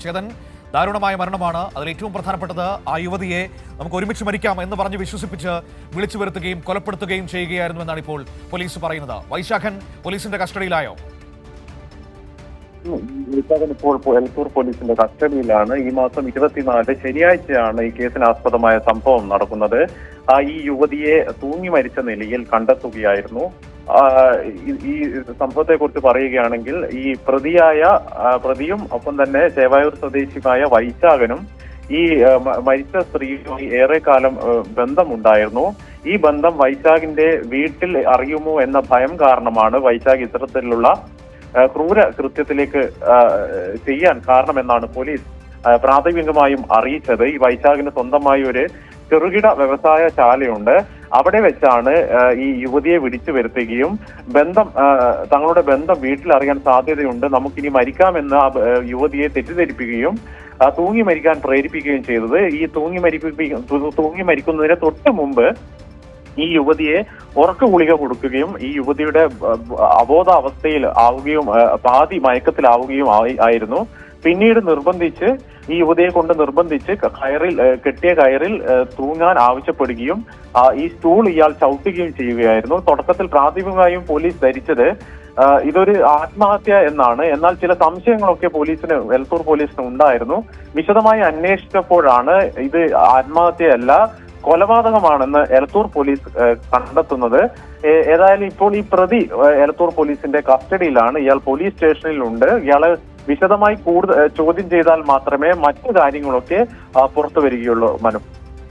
ചേതൻ, ദാരുണമായ മരണമാണ്. അതിൽ ഏറ്റവും പ്രധാനപ്പെട്ടത് ആ യുവതിയെ നമുക്ക് ഒരുമിച്ച് മരിക്കാം എന്ന് പറഞ്ഞ് വിശ്വസിപ്പിച്ച് വിളിച്ചു വരുത്തുകയും കൊലപ്പെടുത്തുകയും ചെയ്യുകയായിരുന്നു എന്നാണ് ഇപ്പോൾ പോലീസ് പറയുന്നത്. വൈശാഖൻ പോലീസിന്റെ കസ്റ്റഡിയിലായോ? ഇപ്പോൾ എലത്തൂർ പോലീസിന്റെ കസ്റ്റഡിയിലാണ്. ഈ മാസം 24 ശനിയാഴ്ചയാണ് ഈ കേസിനാസ്പദമായ സംഭവം നടക്കുന്നത്. ഈ യുവതിയെ തൂങ്ങി മരിച്ച നിലയിൽ കണ്ടെത്തുകയായിരുന്നു. ഈ സംഭവത്തെ കുറിച്ച് പറയുകയാണെങ്കിൽ ഈ പ്രതിയും ഒപ്പം തന്നെ ചേവായൂർ സ്വദേശിയായ വൈശാഖനും ഈ മരിച്ച സ്ത്രീയുമായി ഏറെക്കാലം ബന്ധമുണ്ടായിരുന്നു. ഈ ബന്ധം വൈശാഖിന്റെ വീട്ടിൽ അറിയുമോ എന്ന ഭയം കാരണമാണ് വൈശാഖ് ഇത്തരത്തിലുള്ള ക്രൂര കൃത്യത്തിലേക്ക് ചെയ്യാൻ കാരണമെന്നാണ് പോലീസ് പ്രാഥമികമായും അറിയിച്ചത്. ഈ വൈശാഖിന് സ്വന്തമായി ഒരു ചെറുകിട വ്യവസായശാലയുണ്ട്. അവിടെ വെച്ചാണ് ഈ യുവതിയെ വിളിച്ചു വരുത്തുകയും തങ്ങളുടെ ബന്ധം വീട്ടിലറിയാൻ സാധ്യതയുണ്ട്, നമുക്കിനി മരിക്കാമെന്ന് ആ യുവതിയെ തെറ്റിദ്ധരിപ്പിക്കുകയും തൂങ്ങി മരിക്കാൻ പ്രേരിപ്പിക്കുകയും ചെയ്തത്. ഈ തൂങ്ങി മരിക്കുന്നതിന് തൊട്ട് മുമ്പ് ഈ യുവതിയെ ഉറക്ക ഗുളിക കൊടുക്കുകയും ഈ യുവതിയുടെ അബോധാവസ്ഥയിൽ ആവുകയും പാതി മയക്കത്തിലാവുകയും ആയിരുന്നു. പിന്നീട് ഈ യുവതിയെ കൊണ്ട് നിർബന്ധിച്ച് കെട്ടിയ കയറിൽ തൂങ്ങാൻ ആവശ്യപ്പെടുകയും ഈ സ്റ്റൂൾ ഇയാൾ ചവിട്ടുകയും ചെയ്യുകയായിരുന്നു. തുടക്കത്തിൽ പ്രാഥമികമായും പോലീസ് ധരിച്ചത് ഇതൊരു ആത്മഹത്യ എന്നാണ്. എന്നാൽ ചില സംശയങ്ങളൊക്കെ എലത്തൂർ പോലീസിന് ഉണ്ടായിരുന്നു. വിശദമായി അന്വേഷിച്ചപ്പോഴാണ് ഇത് ആത്മഹത്യയല്ല, കൊലപാതകമാണെന്ന് എലത്തൂർ പോലീസ് കണ്ടെത്തുന്നത്. ഏതായാലും ഇപ്പോൾ ഈ പ്രതി എലത്തൂർ പോലീസിന്റെ കസ്റ്റഡിയിലാണ്. ഇയാൾ പോലീസ് സ്റ്റേഷനിലുണ്ട്. ഇയാളെ വിശദമായി ചോദ്യം ചെയ്താൽ മാത്രമേ മറ്റു കാര്യങ്ങളൊക്കെ പുറത്തു വരികയുള്ളൂ. മനു.